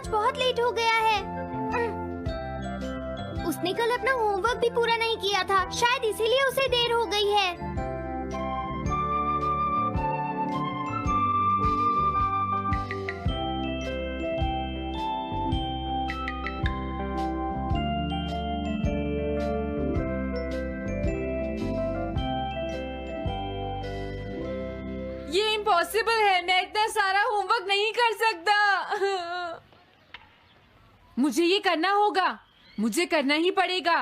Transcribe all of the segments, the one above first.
आज बहुत लेट हो गया है। उसने कल अपना होमवर्क भी पूरा नहीं किया था, शायद इसीलिए उसे देर हो गई है। ये इम्पॉसिबल है, मैं इतना सारा होमवर्क नहीं कर सकता। मुझे ये करना होगा, मुझे करना ही पड़ेगा।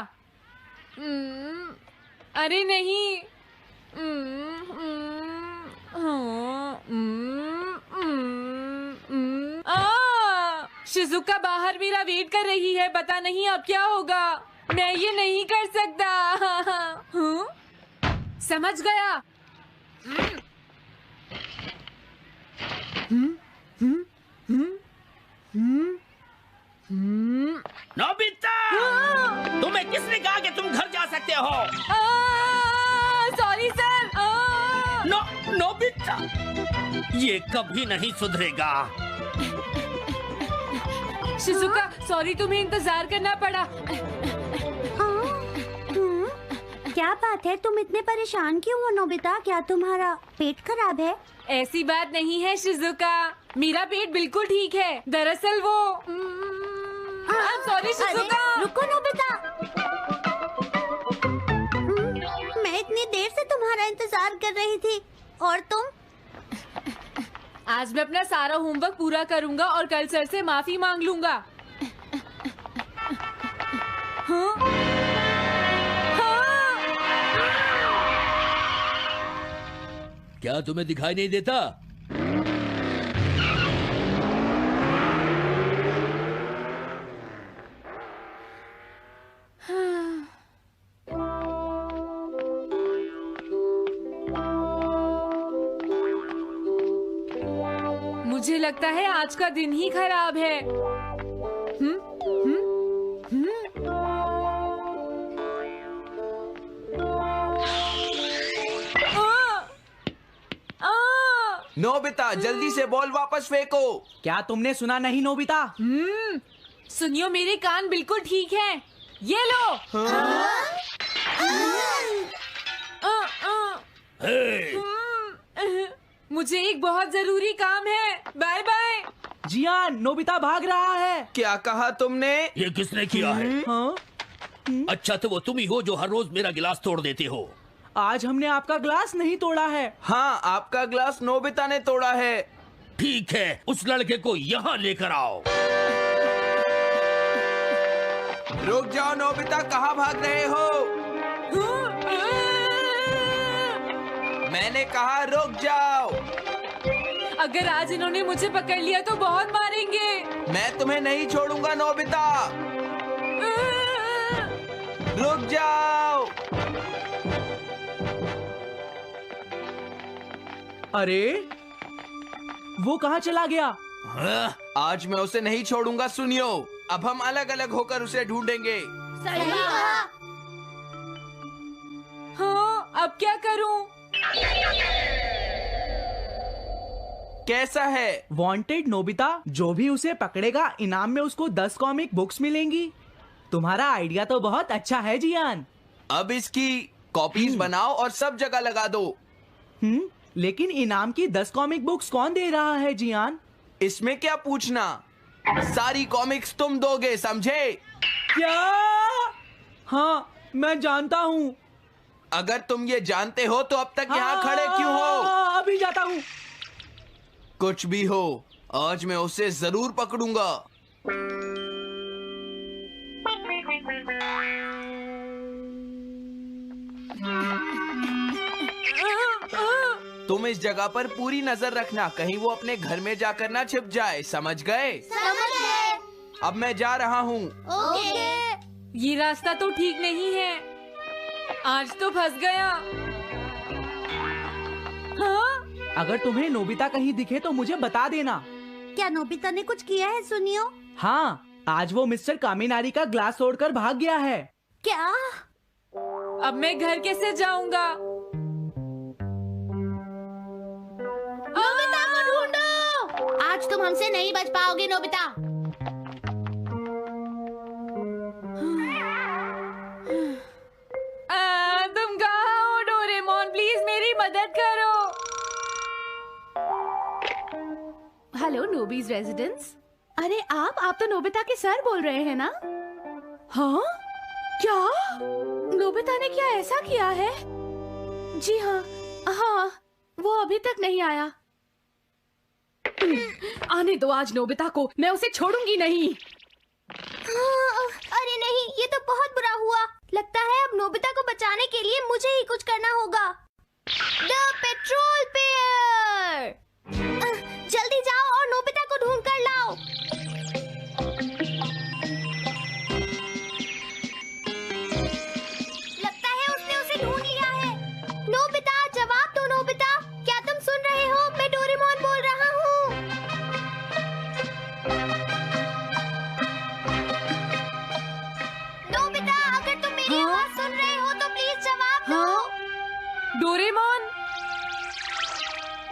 अरे नहीं। शिजुका बाहर मेरा वेट कर रही है, पता नहीं अब क्या होगा। मैं ये नहीं कर सकता। समझ गया। नोबिता, तुम्हें किसने कहा कि तुम घर जा सकते हो? Sorry sir. नोबिता, ये कभी नहीं सुधरेगा। शिजुका सॉरी, तुम्हें इंतजार करना पड़ा। क्या बात है, तुम इतने परेशान क्यों हो नोबिता? क्या तुम्हारा पेट खराब है? ऐसी बात नहीं है शिजुका, मेरा पेट बिल्कुल ठीक है। दरअसल वो सॉरी शिजुका। रुको नोबिता, मैं इतनी देर से तुम्हारा इंतजार कर रही थी और तुम? आज मैं अपना सारा होमवर्क पूरा करूंगा और कल सर से माफी मांग लूंगा। हाँ? हाँ? क्या तुम्हें दिखाई नहीं देता? मुझे लगता है आज का दिन ही खराब है। नोबिता, जल्दी से बॉल वापस फेंको। क्या तुमने सुना नहीं नोबिता? सुनियो, मेरे कान बिल्कुल ठीक हैं। ये लो। मुझे एक बहुत जरूरी काम है। Bye bye. जियान, नोबिता भाग रहा है। क्या कहा तुमने? ये किसने किया है? हाँ? अच्छा, तो वो तुम ही हो जो हर रोज मेरा गिलास तोड़ देते हो। आज हमने आपका ग्लास नहीं तोड़ा है। हाँ, आपका ग्लास नोबिता ने तोड़ा है। ठीक है, उस लड़के को यहाँ लेकर आओ। रुक जाओ नोबिता, कहाँ भाग रहे हो? मैंने कहा रुक जाओ। अगर आज इन्होंने मुझे पकड़ लिया तो बहुत मारेंगे। मैं तुम्हें नहीं छोड़ूंगा नोबिता, रुक जाओ। अरे वो कहाँ चला गया? आज मैं उसे नहीं छोड़ूंगा। सुनियो, अब हम अलग अलग होकर उसे ढूंढेंगे। सही कहा। हाँ, अब क्या करूं? कैसा है? वांटेड नोबिता, जो भी उसे पकड़ेगा इनाम में उसको 10 कॉमिक बुक्स मिलेंगी। तुम्हारा आइडिया तो बहुत अच्छा है जियान। अब इसकी कॉपीज बनाओ और सब जगह लगा दो। लेकिन इनाम की 10 कॉमिक बुक्स कौन दे रहा है जियान? इसमें क्या पूछना, सारी कॉमिक्स तुम दोगे, समझे? क्या? हाँ, मैं जानता हूँ। अगर तुम ये जानते हो तो अब तक यहाँ खड़े क्यों हो? अभी जाता हूँ। कुछ भी हो, आज मैं उसे जरूर पकड़ूंगा। तुम इस जगह पर पूरी नजर रखना, कहीं वो अपने घर में जाकर ना छिप जाए, समझ गए? समझ गए। अब मैं जा रहा हूँ। ओके। ये रास्ता तो ठीक नहीं है, आज तो फंस गया। हाँ? अगर तुम्हें नोबिता कहीं दिखे तो मुझे बता देना। क्या नोबिता ने कुछ किया है सुनियो? हाँ, आज वो मिस्टर कामिनारी का ग्लास तोड़कर भाग गया है। क्या? अब मैं घर कैसे जाऊंगा? नोबिता को ढूंढो। आज तुम हमसे नहीं बच पाओगे नोबिता। Hello नोबीज residence. अरे आप तो नोबिता के सर बोल रहे हैं ना? हाँ? क्या? नोबिता ने क्या ऐसा किया है? जी हाँ, हाँ, वो अभी तक नहीं आया। आने दो आज नोबिता को, मैं उसे छोड़ूंगी नहीं। अरे नहीं, ये तो बहुत बुरा हुआ। लगता है अब नोबिता को बचाने के लिए मुझे ही कुछ करना होगा। द पेट्रोल पेयर, जल्दी जाओ और नोबिता को ढूंढ कर लाओ। लगता है उसने उसे ढूंढ लिया है। नोबिता, जवाब दो नोबिता, क्या तुम सुन रहे हो? मैं डोरेमोन बोल रहा हूँ। नोबिता, अगर तुम मेरी आवाज सुन रहे हो तो प्लीज जवाब दो। डोरेमोन?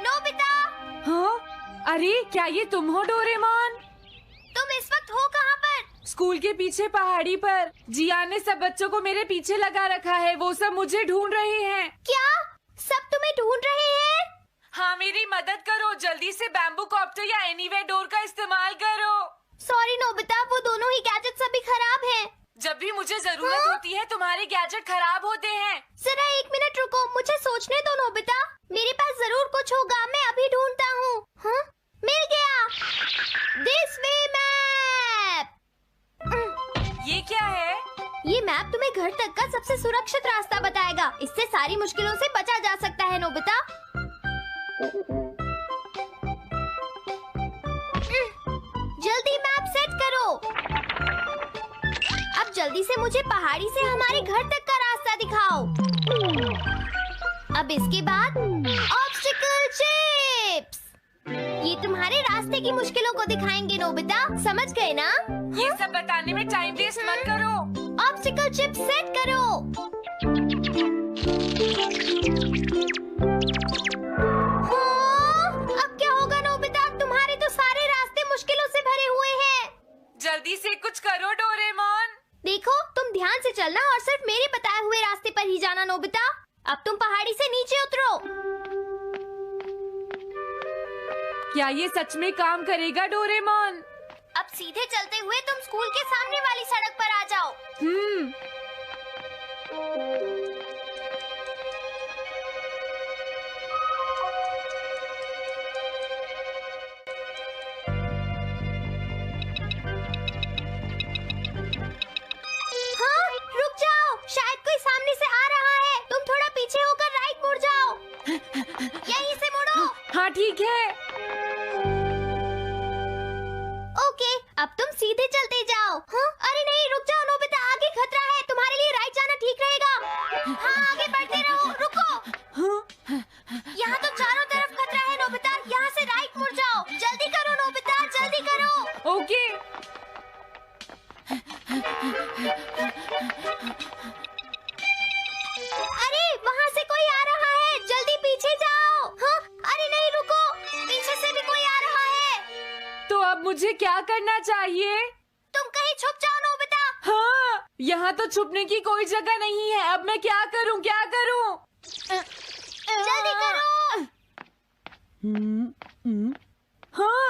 नोबिता, हाँ? अरे क्या ये तुम हो डोरेमोन? तुम इस वक्त हो कहाँ पर? स्कूल के पीछे पहाड़ी पर। जियान ने सब बच्चों को मेरे पीछे लगा रखा है, वो सब मुझे ढूंढ रहे हैं। क्या सब तुम्हें ढूंढ रहे हैं? हाँ, मेरी मदद करो, जल्दी से बैम्बू कॉप्टर या एनीवेयर डोर का इस्तेमाल करो। सॉरी नोबिता, वो दोनों ही गैजेट्स अभी खराब हैं। जब भी मुझे जरूरत होती है तुम्हारे गैजेट खराब होते हैं। जरा 1 मिनट रुको, मुझे सोचने दो नोबिता। मेरे पास जरूर कुछ होगा, मैं अभी ढूंढता हूँ। हाँ? मिल गया। This way map. ये क्या है? ये मैप तुम्हें घर तक का सबसे सुरक्षित रास्ता बताएगा। इससे सारी मुश्किलों से बचा जा सकता है नोबिता। जल्दी मैप सेट करो। अब जल्दी से मुझे पहाड़ी से हमारे घर तक का रास्ता दिखाओ। अब इसके बाद ऑब्स्टिकल चिप्स। ये तुम्हारे रास्ते की मुश्किलों को दिखाएंगे नोबिता, समझ गए ना? ये सब बताने में टाइम वेस्ट मत करो। ऑब्स्टिकल चिप्स सेट करो। हाँ, अब क्या होगा नोबिता? तुम्हारे तो सारे रास्ते मुश्किलों से भरे हुए हैं। जल्दी से कुछ करो डोरेमोन। देखो, तुम ध्यान से चलना और सिर्फ मेरे बताए हुए रास्ते पर ही जाना नोबिता। अब तुम पहाड़ी से नीचे उतरो। क्या ये सच में काम करेगा डोरेमोन? अब सीधे चलते हुए तुम स्कूल के सामने वाली सड़क पर आ जाओ। हाँ, रुक जाओ, शायद कोई सामने से आ रहा है। तुम थोड़ा पीछे होकर राइट मुड़ जाओ। यहीं से मुड़ो। हाँ ठीक है। ओके, अब तुम सीधे चलते जाओ। हाँ? अरे नहीं, रुक जाओ नोबिता, आगे खतरा है। तुम्हारे लिए राइट जाना ठीक रहेगा। हाँ, आगे बढ़ते रहो। रुको, यहाँ तो चारों तरफ खतरा है नोबिता, यहाँ से राइट मुड़ जाओ। जल्दी करो नोबिता, जल्दी करो। ओके। अरे वहाँ से कोई आ रहा है, जल्दी पीछे जाओ। हाँ? अरे नहीं, रुको, पीछे से भी कोई आ रहा है। तो अब मुझे क्या करना चाहिए? तुम कहीं छुप जाओ नोबिता। हाँ, यहाँ तो छुपने की कोई जगह नहीं है। अब मैं क्या करूँ, क्या करूँ? जल्दी करो। हाँ,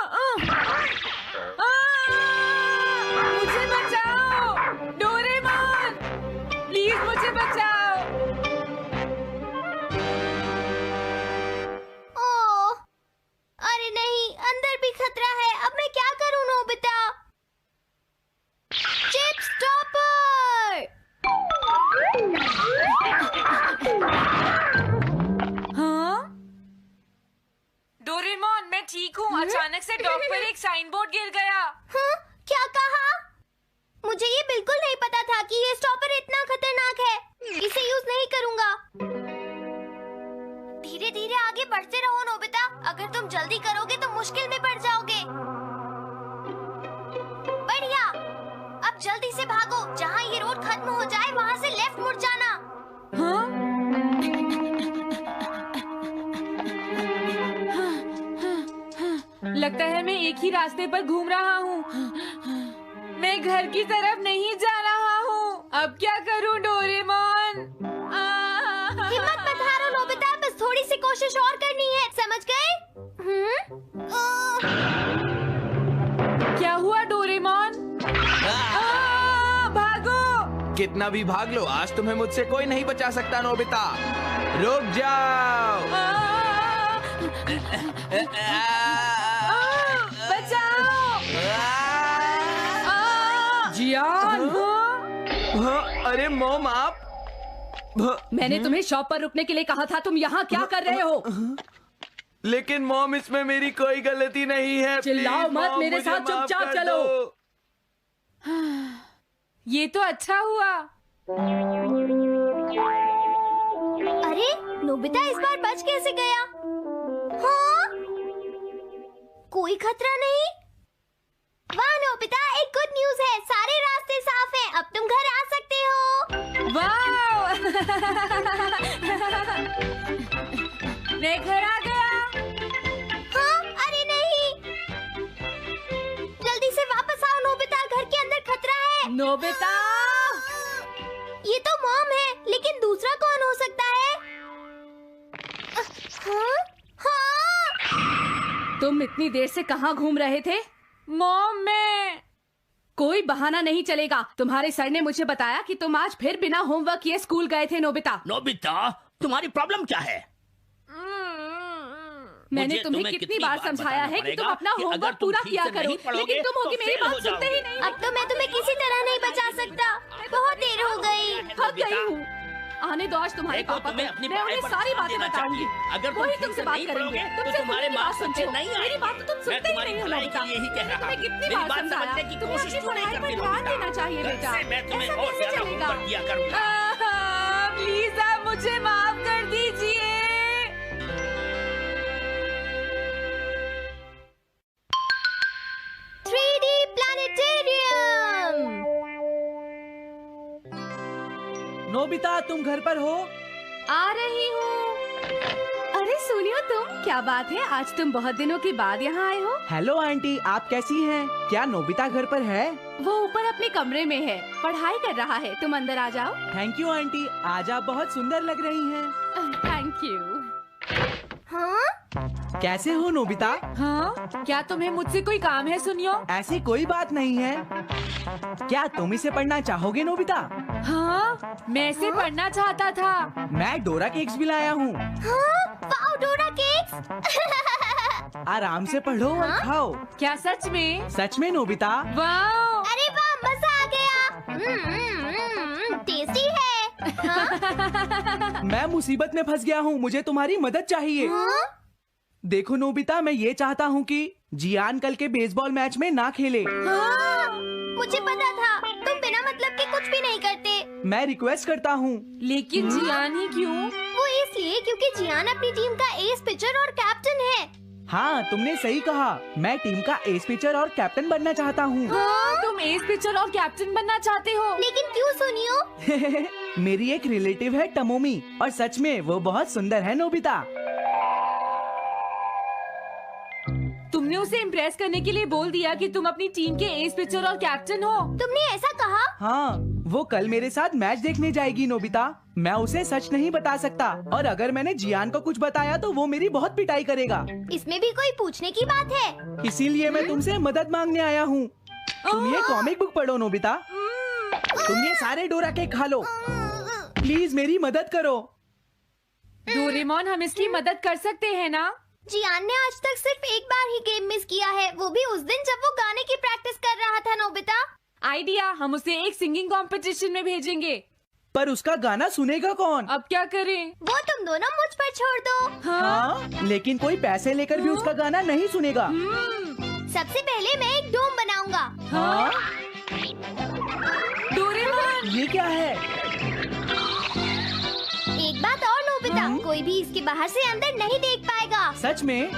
मुझे बचाओ डोरेमोन, प्लीज मुझे बचाओ। ओह, अरे नहीं, अंदर भी खतरा है। अब मैं क्या करूं नोबिता? Chip stopper. हाँ? डोरेमोन, मैं ठीक हूँ। अचानक से डॉक पर एक साइन बोर्ड गिर गया। हाँ? क्या कहा? मुझे ये बिल्कुल नहीं पता था कि ये स्टॉपर इतना खतरनाक है। इसे यूज नहीं करूंगा। धीरे धीरे आगे बढ़ते रहो नोबिता। अगर तुम जल्दी करोगे तो मुश्किल में पड़ जाओगे। बढ़िया, अब जल्दी से भागो। जहाँ ये रोड खत्म हो जाए वहाँ से लेफ्ट मुड़ जाना। हाँ? लगता है मैं एक ही रास्ते पर घूम रहा हूँ। मैं घर की तरफ नहीं जा रहा हूँ। अब क्या करूँ डोरेमोन? हिम्मत मत हारो नोबिता, बस थोड़ी सी कोशिश और करनी है, समझ गए? कितना भी भाग लो, आज तुम्हें मुझसे कोई नहीं बचा सकता नोबिता। रुक जाओ। बचाओ! जियान! अरे मॉम आप मैंने तुम्हें शॉप पर रुकने के लिए कहा था, तुम यहाँ क्या कर रहे हो? लेकिन मॉम इसमें मेरी कोई गलती नहीं है। चिल्लाओ प्लीज, मत, मॉम, मेरे मुझे साथ माफ चुपचाप कर चलो। दो। ये तो अच्छा हुआ। अरे नोबिता इस बार बच कैसे गया? हाँ? कोई खतरा नहीं? वाह नोबिता, एक गुड न्यूज है, सारे रास्ते साफ हैं, अब तुम घर आ सकते हो। वाह! मैं घर आ गया। हाँ? अरे नहीं, जल्दी से वापस आओ नोबिता, घर के अंदर खतरा है। नोबिता! ये तो मॉम है, लेकिन दूसरा कौन हो सकता है? हाँ? हाँ? तुम इतनी देर से कहाँ घूम रहे थे? मॉम, मैं कोई बहाना नहीं चलेगा। तुम्हारे सर ने मुझे बताया कि तुम आज फिर बिना होमवर्क किए स्कूल गए थे नोबिता। नोबिता, तुम्हारी प्रॉब्लम क्या है? मैंने मुझे तुम्हें तुम्हें कितनी बार समझाया है कि तुम अपना कि अगर होमवर्क तुम पूरा ठीक किया से करो, नहीं पढ़ोगे, लेकिन तुम होगी तो मेरी फेल हो बात सुनते ही जाओगे। नहीं। अब तो मैं तुम्हें किसी तरह नहीं बचा सकता, बहुत देर हो गई। थक गई हूँ। आने दो आज तुम्हारे देखो, पापा तुम्हें को, अपनी मैं पढ़ाई उन्हें पर सारी ध्यान बातें देना बताऊंगी। चाहिए। अगर तुम वही ठीक तुमसे से बात नहीं करेंगे, पढ़ोगे, तो तुमसे तुम्हारे मेरी बात मार्क्स सुनते अच्छे हो। नहीं मेरी आएंगे। बात तो तुम मैं सुनते ही तुम्हारी नहीं हो भलाई के नोबिता। लिए ही कह रहा तुम्हें हूँ। कितनी मेरी बार बात समझाया, समझने की तुम्हें कोशिश अपनी क्यों नहीं पढ़ाई पर करती ध्यान नोबिता? देना चाहिए कल बेटा। से मैं तुम्हें ऐसा और कैसे ज्यादा चलेगा? होमवर्क दिया करूंगा। प्लीज आप मुझे माफ कर दीजिए। 3D planetarium. नोबिता, तुम घर पर हो? आ रही हूँ। अरे सुनियो तुम, क्या बात है, आज तुम बहुत दिनों के बाद यहाँ आए हो? हेलो आंटी, आप कैसी हैं? क्या नोबिता घर पर है? वो ऊपर अपने कमरे में है, पढ़ाई कर रहा है। तुम अंदर आ जाओ। थैंक यू आंटी, आज आप बहुत सुंदर लग रही हैं। Thank you. हाँ? कैसे हो नोबिता? हाँ, क्या तुम्हें मुझसे कोई काम है सुनियो? ऐसी कोई बात नहीं है। क्या तुम इसे पढ़ना चाहोगे नोबिता? हाँ, मैं इसे पढ़ना चाहता था। मैं डोरा केक्स भी लाया हूँ। हाँ? वाओ, डोरा केक्स। आराम से पढ़ो और खाओ। क्या सच में? सच में नोबिता? वाह! अरे वाह, मजा आ गया। टेस्टी है। हाँ? मैं मुसीबत में फंस गया हूँ, मुझे तुम्हारी मदद चाहिए। हाँ? देखो नोबिता, मैं ये चाहता हूँ कि जियान कल के बेसबॉल मैच में ना खेले। हाँ? मुझे पता था, तुम बिना मतलब के कुछ भी नहीं करते। मैं रिक्वेस्ट करता हूँ। लेकिन जियान ही क्यों? वो इसलिए क्योंकि जियान अपनी टीम का एस पिचर और कैप्टन है। हाँ, तुमने सही कहा। मैं टीम का एस पिचर और कैप्टन बनना चाहता हूँ। हाँ, तुम एस पिचर और कैप्टन बनना चाहते हो? लेकिन क्यों सुनियो? मेरी एक रिलेटिव है टमोमी, और सच में वो बहुत सुंदर है नोबिता। तुमने उसे इम्प्रेस करने के लिए बोल दिया कि तुम अपनी टीम के एस पिचर और कैप्टन हो। तुमने ऐसा कहा? हाँ, वो कल मेरे साथ मैच देखने जाएगी नोबिता। मैं उसे सच नहीं बता सकता, और अगर मैंने जियान को कुछ बताया तो वो मेरी बहुत पिटाई करेगा। इसमें भी कोई पूछने की बात है? इसीलिए मैं तुमसे मदद मांगने आया हूँ। तुम ये कॉमिक बुक पढ़ो नोबिता। तुम ये सारे डोरा केक खा लो। प्लीज मेरी मदद करो। डोरेमोन, हम इसकी मदद कर सकते हैं ना? जियान ने आज तक सिर्फ एक बार ही गेम मिस किया है, वो भी उस दिन जब वो गाने की प्रैक्टिस कर रहा था। नोबिता, आइडिया, हम उसे एक सिंगिंग कंपटीशन में भेजेंगे। पर उसका गाना सुनेगा कौन? अब क्या करें? वो तुम दोनों मुझ पर छोड़ दो। हाँ, लेकिन कोई पैसे लेकर भी उसका गाना नहीं सुनेगा। सबसे पहले मैं एक डोम बनाऊंगा। हाँ? डोरेमोन! ये क्या है? एक बात और नोबिता, कोई भी इसके बाहर से अंदर नहीं देख पाएगा। सच में?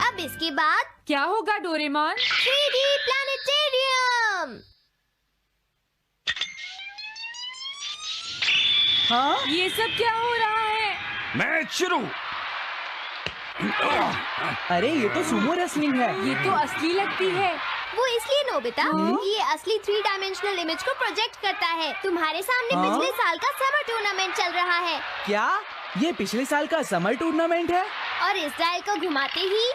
अब इसके बाद क्या होगा डोरेमोन? 3D planetarium. हाँ? ये सब क्या हो रहा है? मैच शुरू। अरे ये तो सुमो रेसलिंग है। ये तो असली लगती है। वो इसलिए नोबिता, ये असली 3 डायमेंशनल इमेज को प्रोजेक्ट करता है। तुम्हारे सामने हाँ? पिछले साल का समर टूर्नामेंट चल रहा है, क्या ये पिछले साल का समर टूर्नामेंट है? और इस डायल को घुमाते ही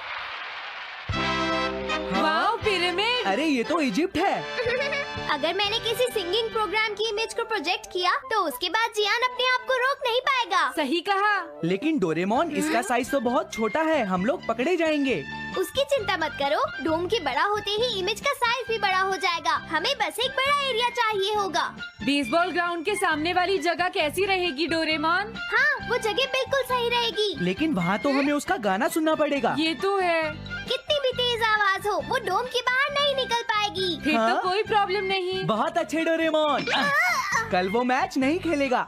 वाह, पिरामिड! अरे ये तो इजिप्ट है। अगर मैंने किसी सिंगिंग प्रोग्राम की इमेज को प्रोजेक्ट किया तो उसके बाद जियान अपने आप को रोक नहीं पाएगा। सही कहा। लेकिन डोरेमोन, इसका साइज तो बहुत छोटा है, हम लोग पकड़े जाएंगे। उसकी चिंता मत करो, डोम के बड़ा होते ही इमेज का साइज भी बड़ा हो जाएगा। हमें बस एक बड़ा एरिया चाहिए होगा। बेसबॉल ग्राउंड के सामने वाली जगह कैसी रहेगी डोरेमोन? हाँ, वो जगह बिल्कुल सही रहेगी। लेकिन वहाँ तो हमें उसका गाना सुनना पड़ेगा। ये तो है। कितनी भी तेज आवाज हो, वो डोम के बाहर नहीं निकल पाएगी। फिर हाँ? तो कोई प्रॉब्लम नहीं। बहुत अच्छे डोरेमोन। कल वो मैच नहीं खेलेगा।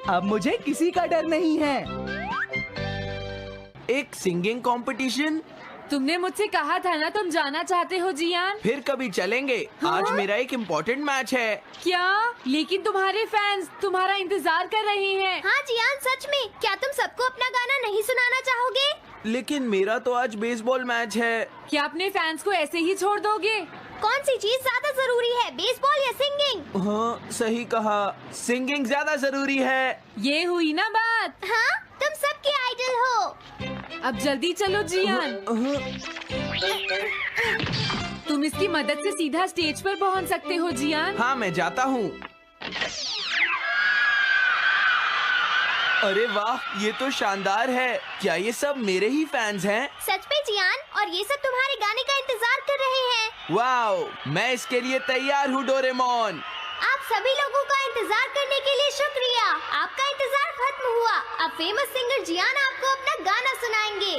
अब मुझे किसी का डर नहीं है। एक सिंगिंग कंपटीशन? तुमने मुझसे कहा था ना तुम जाना चाहते हो जियान। फिर कभी चलेंगे। आज मेरा एक इम्पोर्टेंट मैच है। क्या? लेकिन तुम्हारे फैंस तुम्हारा इंतजार कर रहे हैं। हाँ जियान, सच में क्या तुम सबको अपना गाना नहीं सुनाना चाहोगे? लेकिन मेरा तो आज बेसबॉल मैच है। क्या अपने फैंस को ऐसे ही छोड़ दोगे? कौन सी चीज ज्यादा जरूरी है, बेसबॉल या सिंगिंग? हाँ, सही कहा, सिंगिंग ज्यादा जरूरी है। ये हुई ना बात। हाँ, तुम सबके आइडल हो। अब जल्दी चलो जियान। तुम इसकी मदद से सीधा स्टेज पर पहुंच सकते हो जियान। हाँ, मैं जाता हूँ। अरे वाह, ये तो शानदार है। क्या ये सब मेरे ही फैंस हैं? सच में जियान, और ये सब तुम्हारे गाने का इंतजार कर रहे हैं। वाओ, मैं इसके लिए तैयार हूँ डोरेमोन। आप सभी लोगों का इंतजार करने के लिए शुक्रिया। आपका इंतजार खत्म हुआ। अब फेमस सिंगर जियान आपको अपना गाना सुनाएंगे।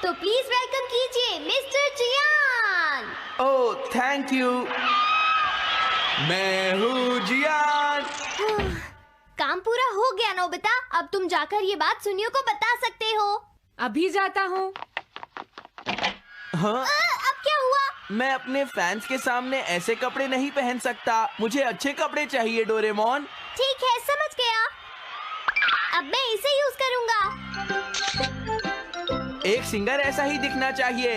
तो प्लीज वेलकम कीजिए mister Jian. Oh, thank you. मैं हूँ जियान। काम पूरा हो गया नोबिता। अब तुम जाकर ये बात सुनियो को बता सकते हो। अभी जाता हूँ। हाँ, अब क्या हुआ? मैं अपने फैंस के सामने ऐसे कपड़े नहीं पहन सकता। मुझे अच्छे कपड़े चाहिए डोरेमोन। ठीक है, समझ गया। अब मैं इसे यूज करूंगा। एक सिंगर ऐसा ही दिखना चाहिए।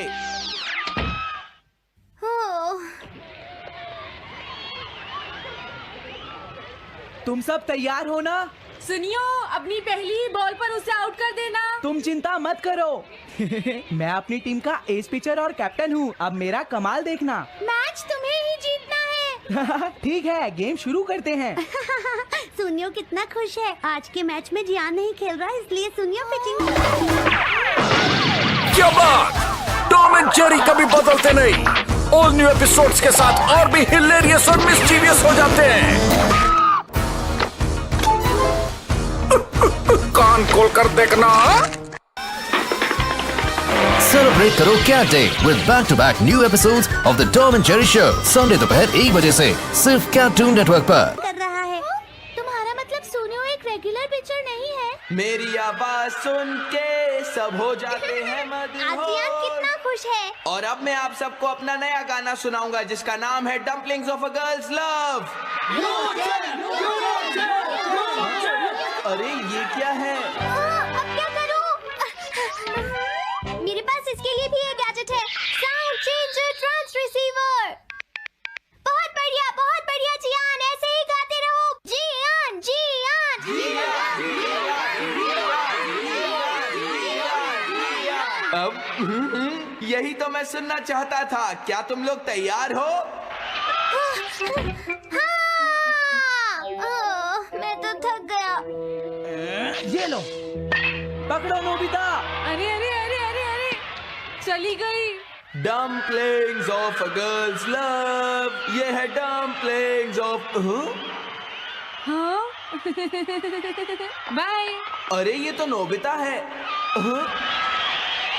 ओह, तुम सब तैयार हो ना? सुनियो, अपनी पहली ही बॉल पर उसे आउट कर देना। तुम चिंता मत करो। मैं अपनी टीम का एस पिचर और कैप्टन हूँ। अब मेरा कमाल देखना। मैच तुम्हें ही जीतना है। ठीक है, गेम शुरू करते हैं। सुनियो कितना खुश है। आज के मैच में जियान नहीं खेल रहा, इसलिए सुनियो पिचिंग। क्या बात! टॉम एंड जेरी कभी बदलते नहीं। ऑल न्यू एपिसोड्स के साथ और भी हिलेरियस और मिस्चीवियस हो जाते हैं। कान खोल कर देखना। सेलिब्रेट करो cat day with back to back new episodes of the Tom and Jerry show Sunday दोपहर 1 बजे से सिर्फ कार्टून नेटवर्क पर। कर रहा है। तुम्हारा मतलब सुनियो एक रेगुलर पिचर नहीं है? मेरी आवाज सुन के सब हो जाते हैं आज जियान मदहोश। कितना खुश है। और अब मैं आप सबको अपना नया गाना सुनाऊंगा जिसका नाम है dumplings of a girls love. अरे ये क्या है? अब क्या करूं? मेरे पास इसके लिए भी एक गैजेट है, साउंड चेंजर ट्रांस रिसीवर। बहुत बढ़िया जियान, ऐसे ही गाते रहो। जियान अब यही तो मैं सुनना चाहता था। क्या तुम लोग तैयार हो? मैं तो थक गया। ये लो, पकड़ो नोबिता। अरे अरे अरे अरे अरे, चली गई। Dumplings of a girls love. ये है डम्पलिंग्स ऑफ। हाँ? बाय। अरे ये तो नोबिता है।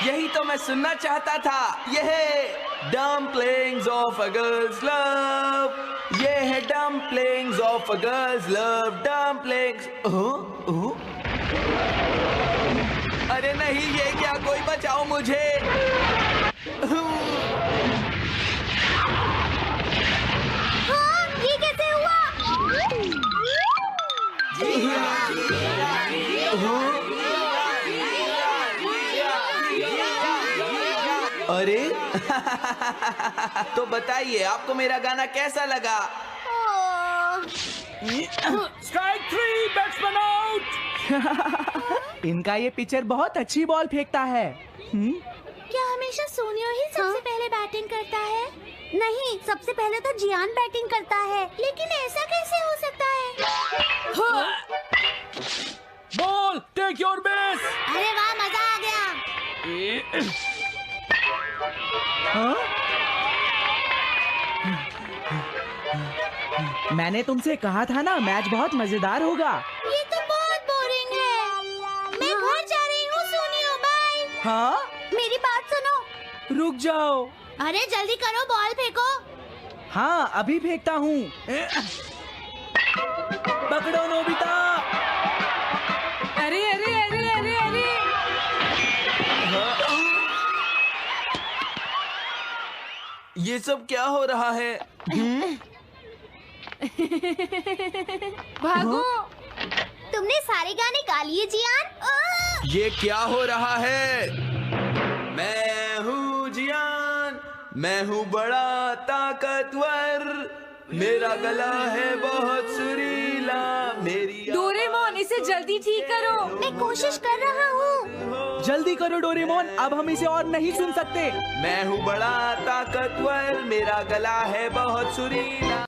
यही तो मैं सुनना चाहता था। ये है dumplings of a girls love. ये है dumplings of a girls love. Dumplings. अरे नहीं, ये क्या? कोई बचाओ मुझे। हाँ, ये कैसे हुआ? अरे तो बताइए, आपको मेरा गाना कैसा लगा? Strike 3, batsman out. इनका ये पिचर बहुत अच्छी बॉल फेंकता है। क्या हमेशा सोनियो ही सबसे पहले बैटिंग करता है? नहीं, सबसे पहले तो जियान बैटिंग करता है, लेकिन ऐसा कैसे हो सकता है? Ball take your base. अरे वाह, मजा आ गया। हाँ? मैंने तुमसे कहा था ना, मैच बहुत मजेदार होगा। ये तो बहुत बोरिंग है। मैं घर जा रही हूँ, सुनियो, बाय। हाँ? मेरी बात सुनो। रुक जाओ। अरे जल्दी करो, बॉल फेंको। हाँ, अभी फेंकता हूँ। पकड़ो नोबिता। अरे अरे अरे अरे अरे ये सब क्या हो रहा है? भागो। तुमने सारे गाने गा लिए, जियान? ये क्या हो रहा है? मैं हूँ जियान, मैं हूँ बड़ा ताकतवर, मेरा गला है बहुत सुरीला, मेरी डोरेमोन, इसे जल्दी ठीक करो। मैं कोशिश कर रहा हूँ। जल्दी करो डोरेमोन, अब हम इसे और नहीं सुन सकते। मैं हूँ बड़ा ताकतवर, मेरा गला है बहुत सुरीला।